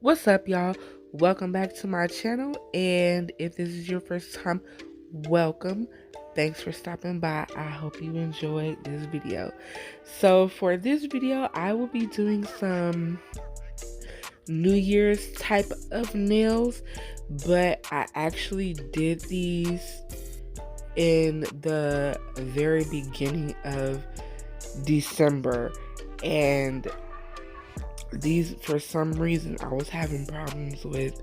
What's up, y'all? Welcome back to my channel, and if this is your first time, welcome. Thanks for stopping by. I hope you enjoyed this video. So for this video, I will be doing some New Year's type of nails, but I actually did these in the very beginning of December, and these, for some reason, I was having problems with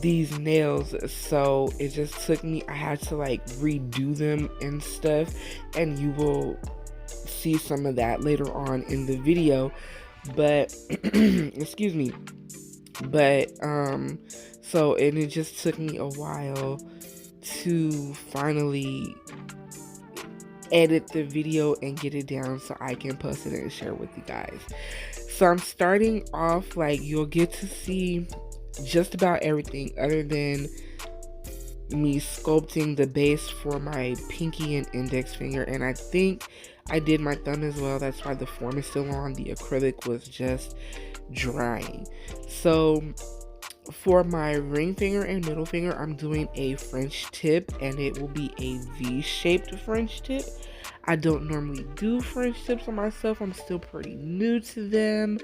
these nails, so it just took me, I had to like redo them and stuff, and you will see some of that later on in the video, but excuse me, but so, and it just took me a while to finally edit the video and get it down so I can post it and share with you guys. So I'm starting off, like, you'll get to see just about everything other than me sculpting the base for my pinky and index finger, and I think I did my thumb as well. That's why the form is still on. The acrylic was just drying. So for my ring finger and middle finger, I'm doing a French tip, and it will be a V-shaped French tip. I don't normally do French tips on myself. I'm still pretty new to them,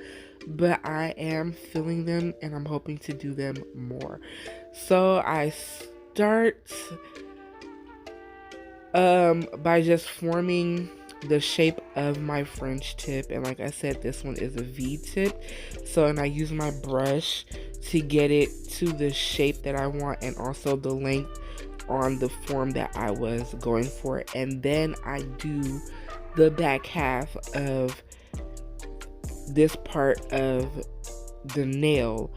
but I am feeling them, and I'm hoping to do them more. So I start by just forming the shape of my French tip, and like I said, this one is a V tip. So, and I use my brush to get it to the shape that I want, and also the length on the form that I was going for. And then I do the back half of this part of the nail,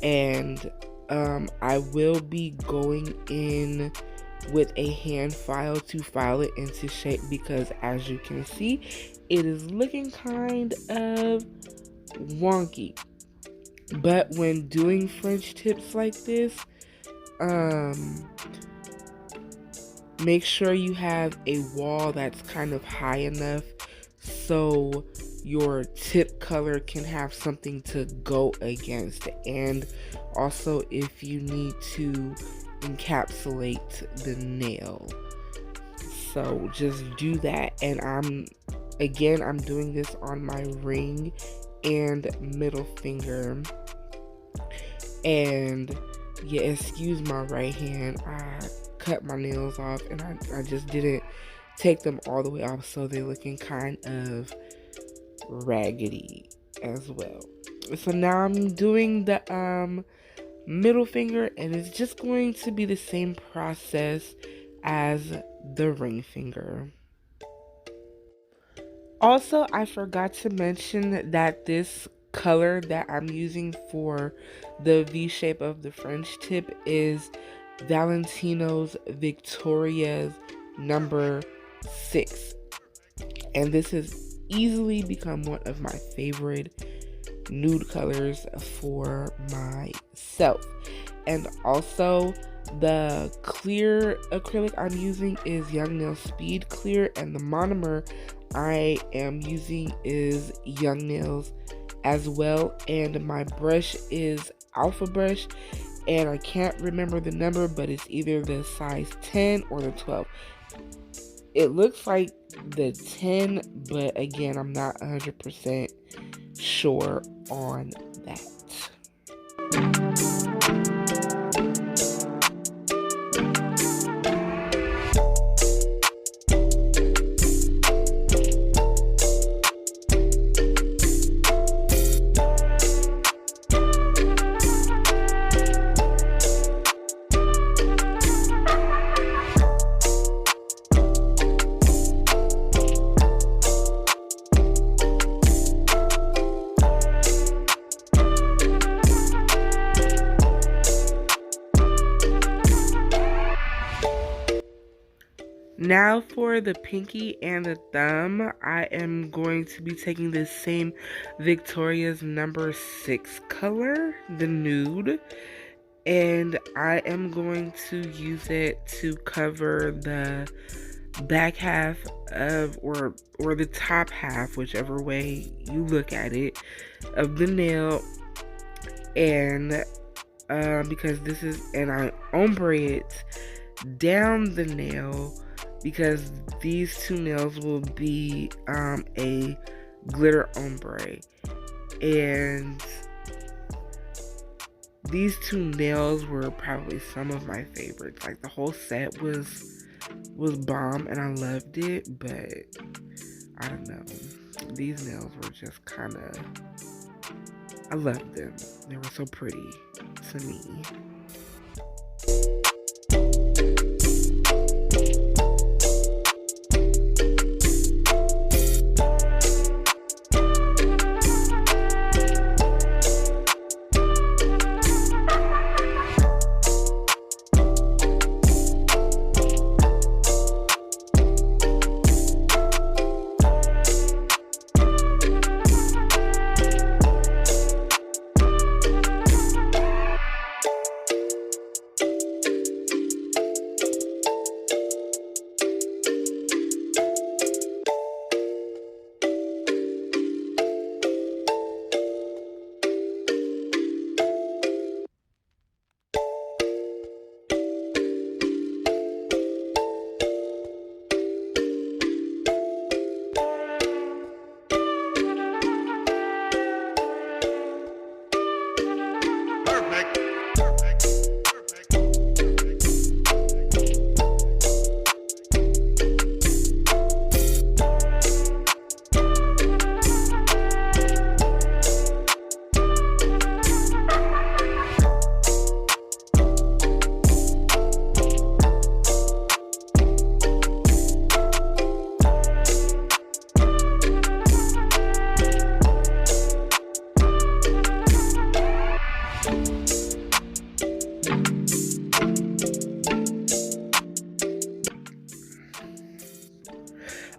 and I will be going in with a hand file to file it into shape, because as you can see, it is looking kind of wonky. But when doing French tips like this, make sure you have a wall that's kind of high enough so your tip color can have something to go against, and also if you need to encapsulate the nail. So just do that. And I'm doing this on my ring and middle finger. And yeah, excuse my right hand, I cut my nails off, and I just didn't take them all the way off, so they're looking kind of raggedy as well. So now I'm doing the middle finger, and it's just going to be the same process as the ring finger. Also, I forgot to mention that this color that I'm using for the V shape of the French tip is Valentino's Victoria's number 6, and this has easily become one of my favorite nude colors for myself. And also, the clear acrylic I'm using is Young Nail Speed Clear, and the monomer I am using is Young Nails as well. And my brush is Alpha Brush, and I can't remember the number, but it's either the size 10 or the 12. It looks like the 10, but again, I'm not 100% sure on that. Now for the pinky and the thumb, I am going to be taking this same Victoria's number 6 color, the nude, and I am going to use it to cover the back half of, or the top half, whichever way you look at it, of the nail. And because this is, and I ombre it down the nail because these two nails will be a glitter ombre. And these two nails were probably some of my favorites. Like the whole set was bomb and I loved it, but I don't know. These nails were just kind of, I loved them. They were so pretty to me.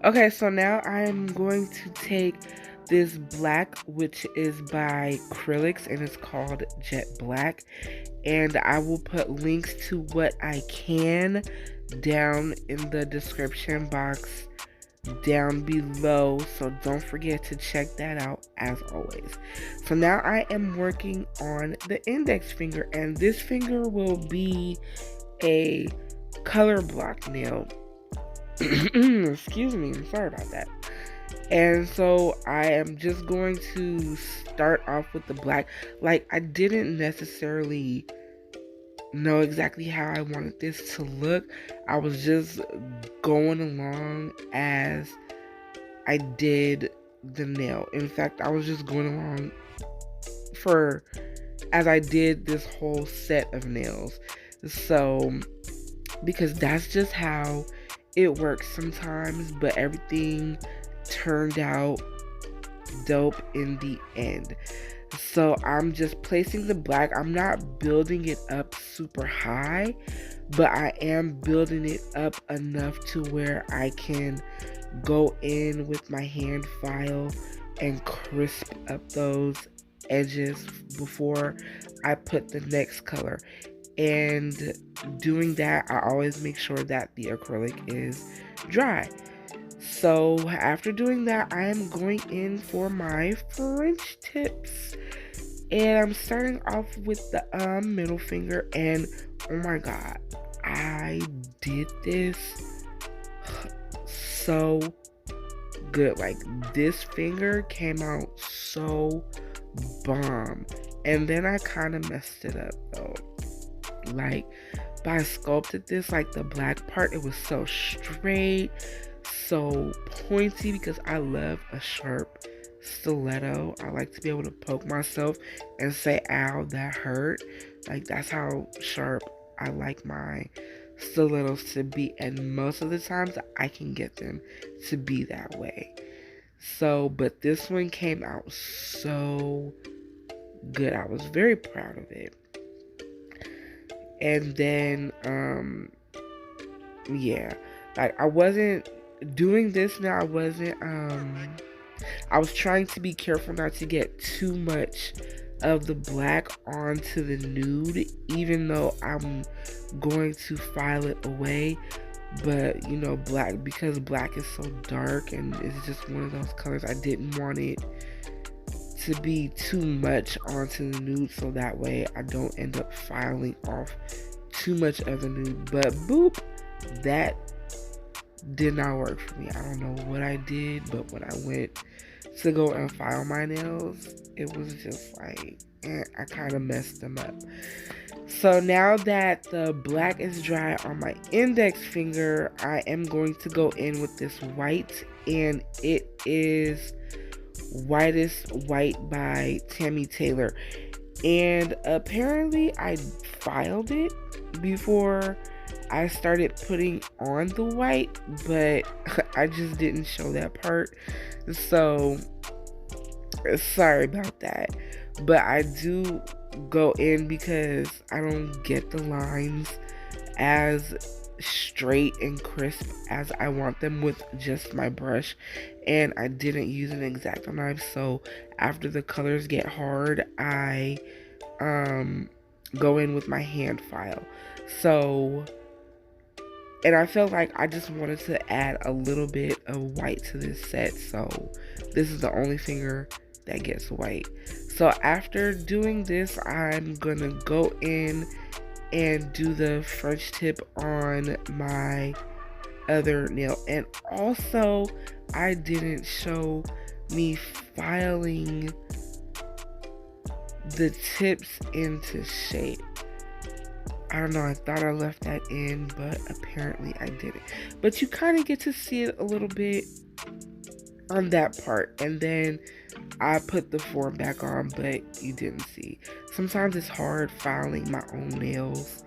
Okay, so now I'm going to take this black, which is by Acrylics, and it's called Jet Black. And I will put links to what I can down in the description box down below. So don't forget to check that out as always. So now I am working on the index finger, and this finger will be a color block nail. Excuse me, I'm sorry about that. And so I am just going to start off with the black. Like, I didn't necessarily know exactly how I wanted this to look. I was just going along as I did the nail. In fact, I was just going along as I did this whole set of nails. So, because that's just how it works sometimes, but everything turned out dope in the end. So I'm just placing the black. I'm not building it up super high, but I am building it up enough to where I can go in with my hand file and crisp up those edges before I put the next color. And doing that, I always make sure that the acrylic is dry. So after doing that, I am going in for my French tips. And I'm starting off with the middle finger. And oh my god, I did this so good. Like, this finger came out so bomb. And then I kind of messed it up though. Like, but I sculpted this, like the black part, it was so straight, so pointy, because I love a sharp stiletto. I like to be able to poke myself and say, ow, that hurt. Like, that's how sharp I like my stilettos to be, and most of the times I can get them to be that way. So, but this one came out so good. I was very proud of it. And then, yeah, like, I wasn't doing this now. I was trying to be careful not to get too much of the black onto the nude, even though I'm going to file it away. But, you know, because black is so dark and it's just one of those colors, I didn't want it to be too much onto the nude, so that way I don't end up filing off too much of the nude. But boop, that did not work for me. I don't know what I did, but when I went to go and file my nails, it was just like, I kind of messed them up. So now that the black is dry on my index finger, I am going to go in with this white, and it is Whitest White by Tammy Taylor. And apparently I filed it before I started putting on the white, but I just didn't show that part. So sorry about that. But I do go in because I don't get the lines as straight and crisp as I want them with just my brush, and I didn't use an X-Acto knife, so after the colors get hard, I go in with my hand file. So, and I felt like I just wanted to add a little bit of white to this set, so this is the only finger that gets white. So after doing this, I'm gonna go in and do the French tip on my other nail. And also, I didn't show me filing the tips into shape. I don't know, I thought I left that in, but apparently I didn't. But you kind of get to see it a little bit on that part, and then I put the form back on, but you didn't see. Sometimes it's hard filing my own nails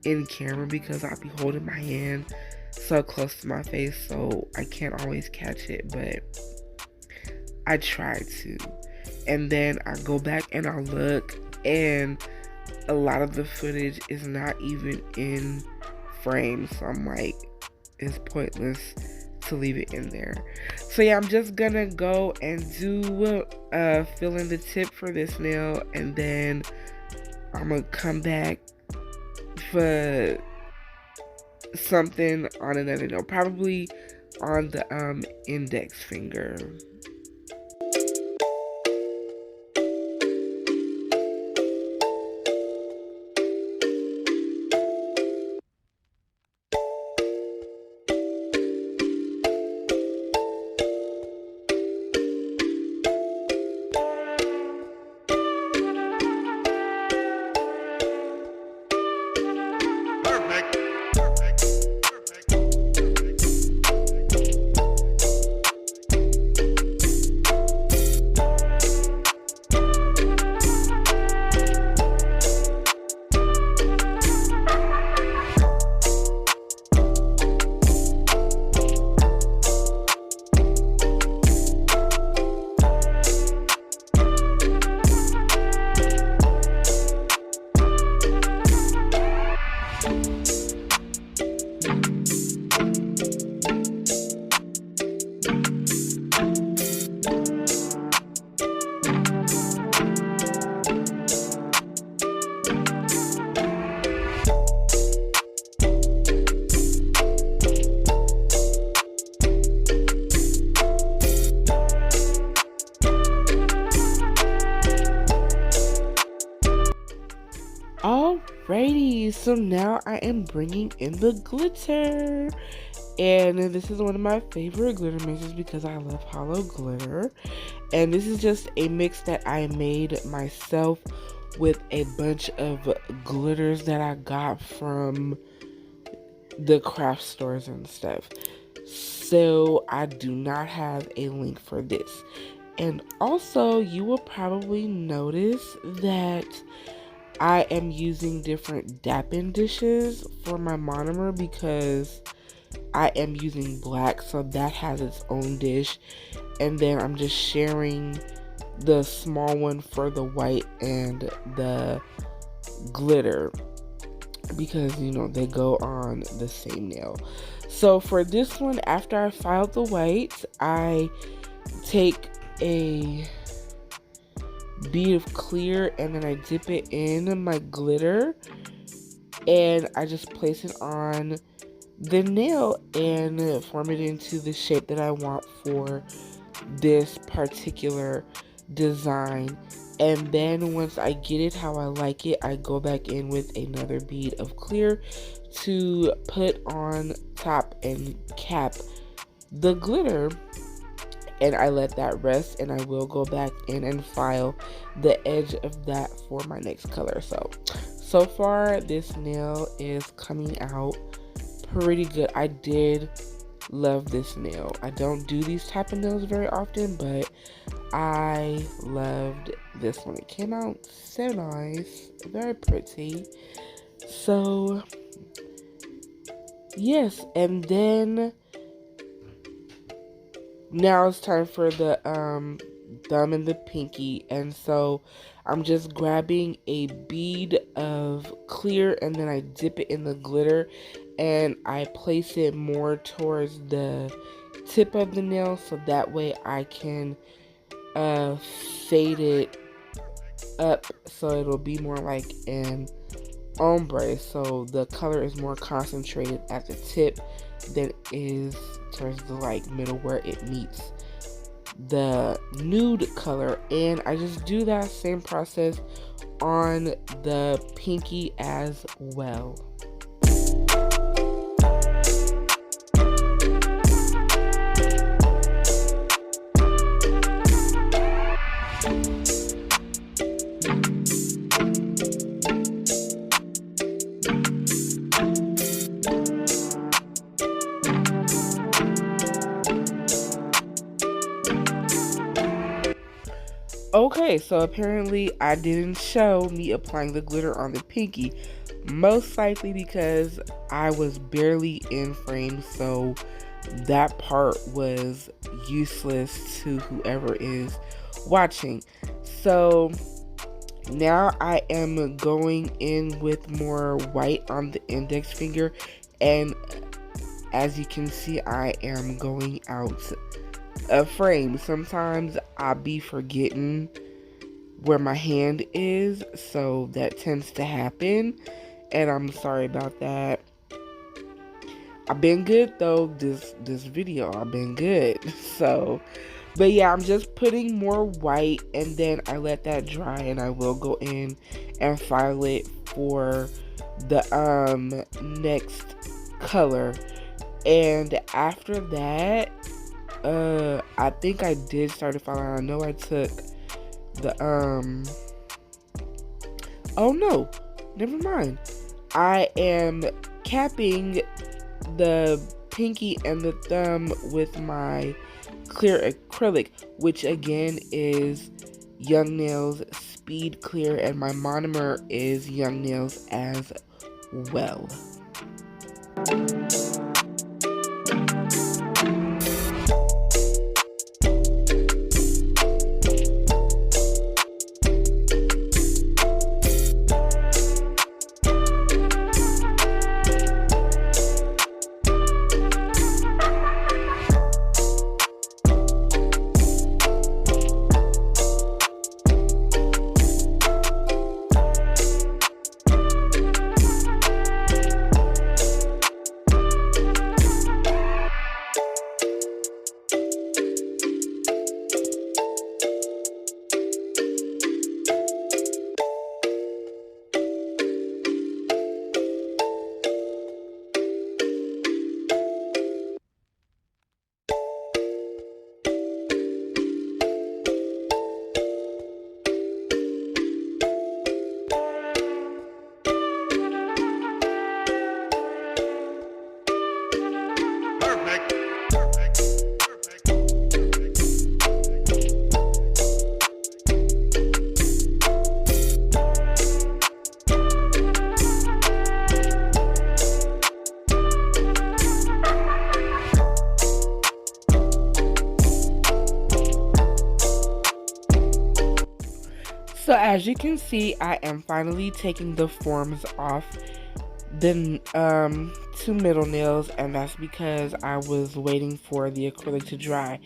in camera because I'll be holding my hand so close to my face, so I can't always catch it, but I try to. And then I go back and I look, and a lot of the footage is not even in frame, so I'm like, it's pointless to leave it in there. So yeah, I'm just gonna go and do fill in the tip for this nail, and then I'm gonna come back for something on another nail, probably on the index finger. Alrighty, so now I am bringing in the glitter, and this is one of my favorite glitter mixes because I love hollow glitter, and this is just a mix that I made myself with a bunch of glitters that I got from the craft stores and stuff. So I do not have a link for this. And also, you will probably notice that I am using different dapping dishes for my monomer because I am using black, so that has its own dish. And then I'm just sharing the small one for the white and the glitter because, you know, they go on the same nail. So for this one, after I filed the white, I take a bead of clear and then I dip it in my glitter and I just place it on the nail and form it into the shape that I want for this particular design. And then once I get it how I like it, I go back in with another bead of clear to put on top and cap the glitter, and I let that rest, and I will go back in and file the edge of that for my next color. So far this nail is coming out pretty good. I did love this nail. I don't do these type of nails very often, but I loved this one. It came out so nice, very pretty. So yes, and then now it's time for the thumb and the pinky, and so I'm just grabbing a bead of clear, and then I dip it in the glitter and I place it more towards the tip of the nail, so that way I can fade it up so it'll be more like an ombre, so the color is more concentrated at the tip than is towards the like middle where it meets the nude color. And I just do that same process on the pinky as well. Okay, so apparently I didn't show me applying the glitter on the pinky, most likely because I was barely in frame, so that part was useless to whoever is watching. So now I am going in with more white on the index finger, and as you can see, I am going out a frame. Sometimes I'll be forgetting where my hand is, so that tends to happen, and I'm sorry about that. I've been good though, this video, I've been good. So, but yeah, I'm just putting more white, and then I let that dry, and I will go in and file it for the next color. And after that, I think I did start to file. I know I took the oh no, never mind. I am capping the pinky and the thumb with my clear acrylic, which again is Young Nails Speed Clear, and my monomer is Young Nails as well. So as you can see, I am finally taking the forms off the two middle nails, and that's because I was waiting for the acrylic to dry.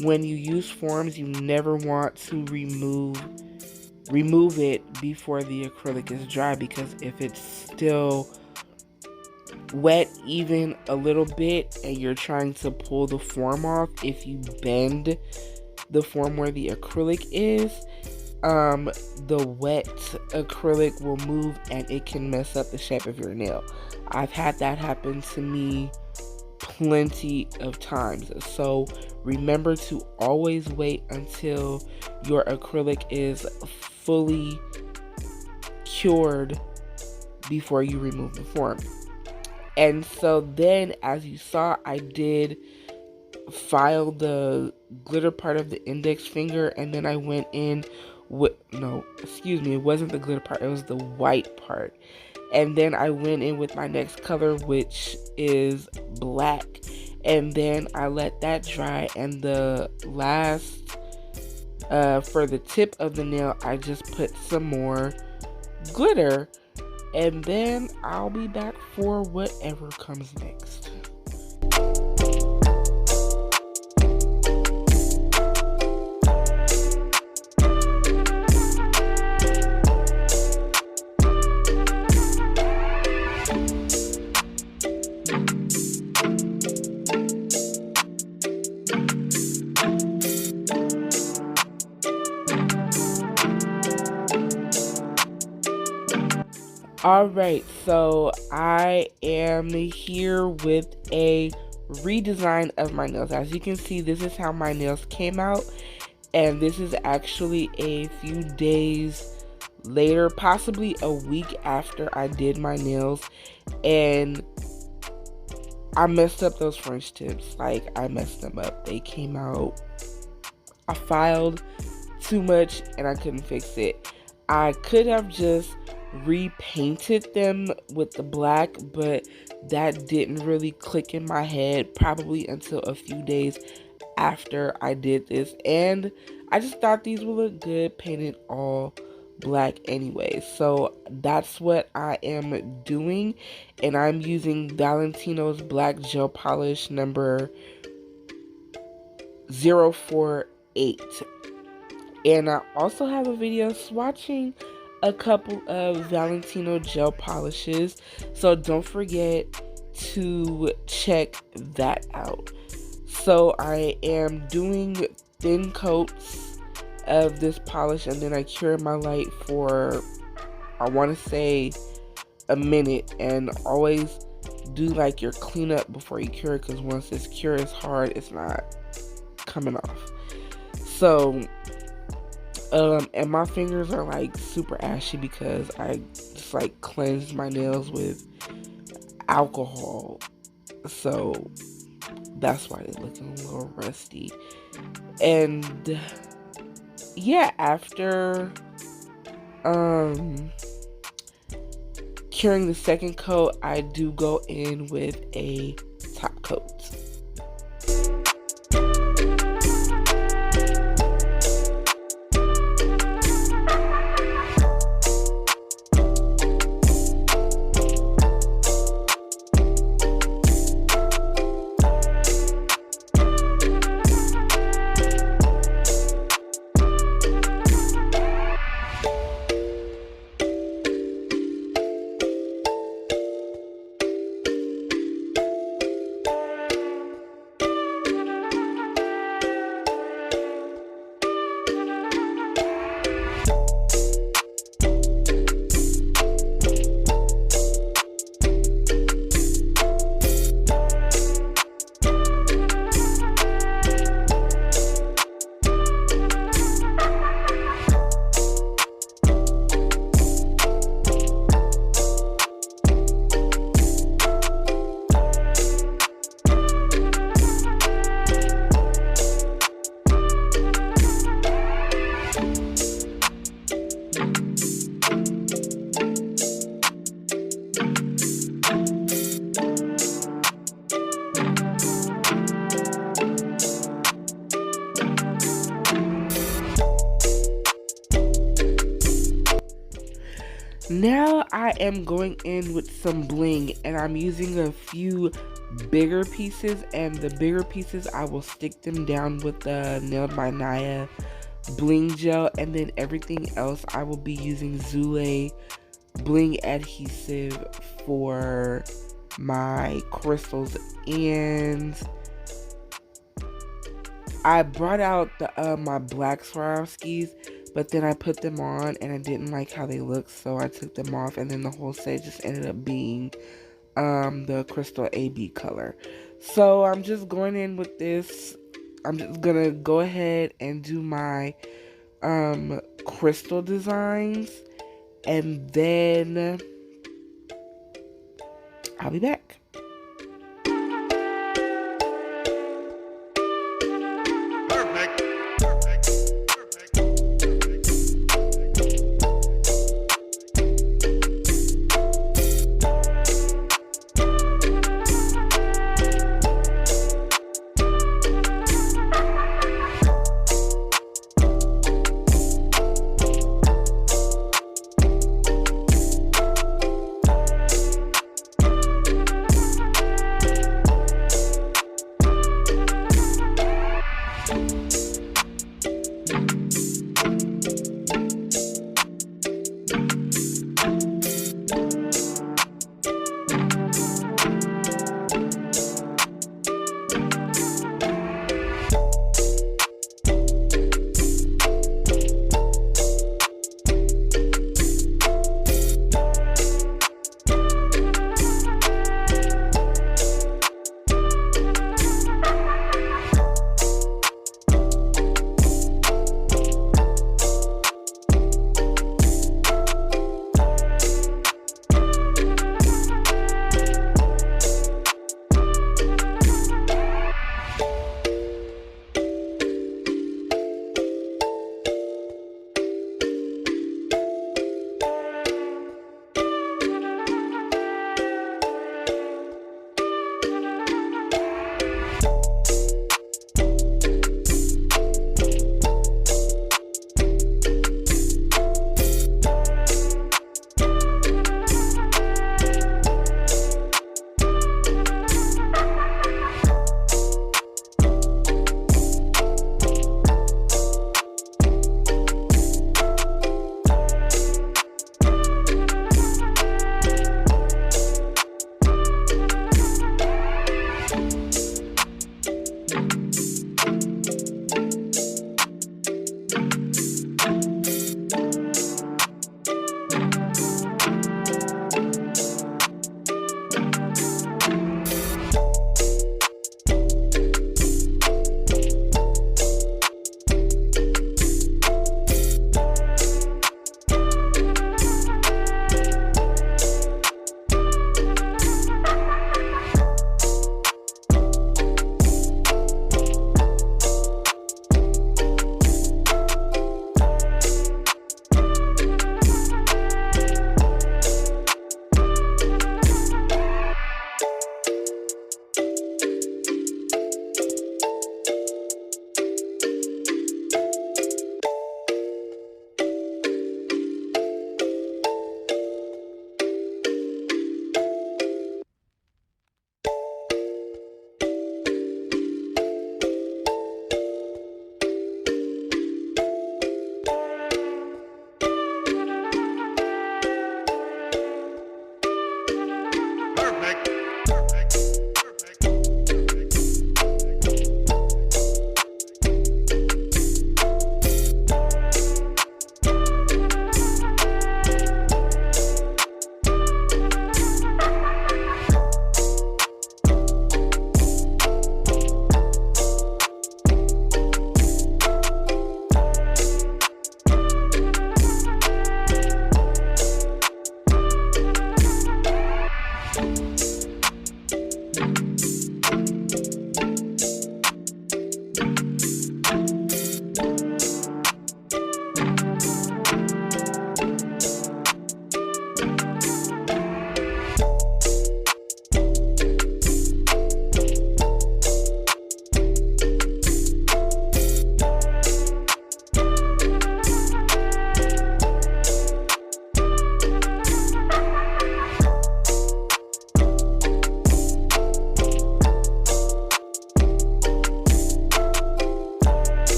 When you use forms, you never want to remove it before the acrylic is dry, because if it's still wet even a little bit and you're trying to pull the form off, if you bend the form where the acrylic is, the wet acrylic will move and it can mess up the shape of your nail. I've had that happen to me plenty of times. So remember to always wait until your acrylic is fully cured before you remove the form. And so then, as you saw, I did file the glitter part of the index finger, and then I went in with, no, excuse me, it wasn't the glitter part, it was the white part. And then I went in with my next color, which is black, and then I let that dry. And the last, for the tip of the nail, I just put some more glitter, and then I'll be back for whatever comes next. Alright, so I am here with a redesign of my nails. As you can see, this is how my nails came out, and this is actually a few days later, possibly a week after I did my nails, and I messed up those French tips. Like, I messed them up. They came out, I filed too much and I couldn't fix it. I could have just repainted them with the black, but that didn't really click in my head probably until a few days after I did this, and I just thought these would look good painted all black anyway. So that's what I am doing, and I'm using Valentino's black gel polish number 048. And I also have a video swatching a couple of Valentino gel polishes, so don't forget to check that out. So I am doing thin coats of this polish, and then I cure my light for, I want to say, a minute. And always do like your cleanup before you cure, because once this cure is hard, it's not coming off. So and my fingers are like super ashy because I just like cleansed my nails with alcohol, so that's why they're looking a little rusty. And yeah, after curing the second coat, I do go in with a top coat. Now I am going in with some bling, and I'm using a few bigger pieces, and the bigger pieces I will stick them down with the Nailed by Naya bling gel, and then everything else I will be using Zule bling adhesive for my crystals. And I brought out the my black Swarovskis, but then I put them on and I didn't like how they looked, so I took them off, and then the whole set just ended up being the crystal AB color. So I'm just going in with this. I'm just gonna go ahead and do my crystal designs, and then I'll be back.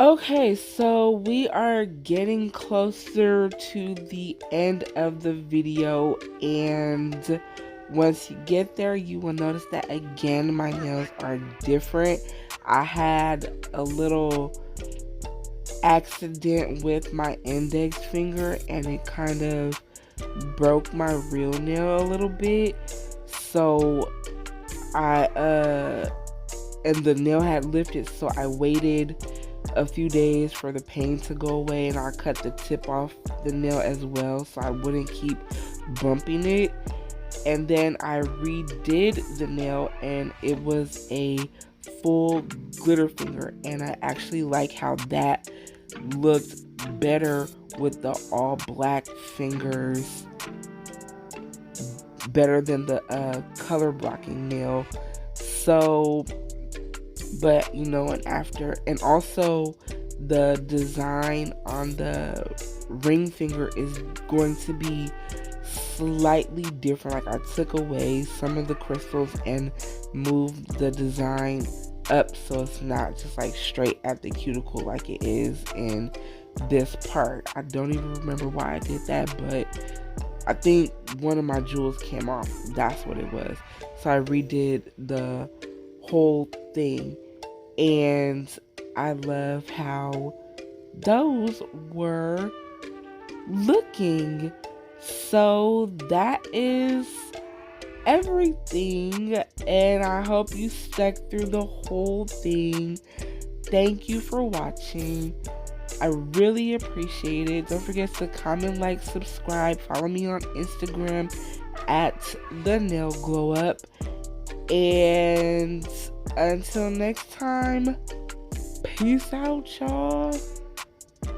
Okay, so we are getting closer to the end of the video, and once you get there, you will notice that again my nails are different. I had a little accident with my index finger and it kind of broke my real nail a little bit. So and the nail had lifted, so I waited a few days for the pain to go away, and I cut the tip off the nail as well so I wouldn't keep bumping it. And then I redid the nail and it was a full glitter finger, and I actually like how that looked better with the all black fingers, better than the color blocking nail. So, but you know, and also the design on the ring finger is going to be slightly different. Like, I took away some of the crystals and moved the design up so it's not just like straight at the cuticle like it is in this part. I don't even remember why I did that, but I think one of my jewels came off. That's what it was. So I redid the whole thing, and I love how those were looking. So that is everything, and I hope you stuck through the whole thing. Thank you for watching. I really appreciate it. Don't forget to comment, like, subscribe, follow me on Instagram at the nail glow up, and until next time, peace out, y'all.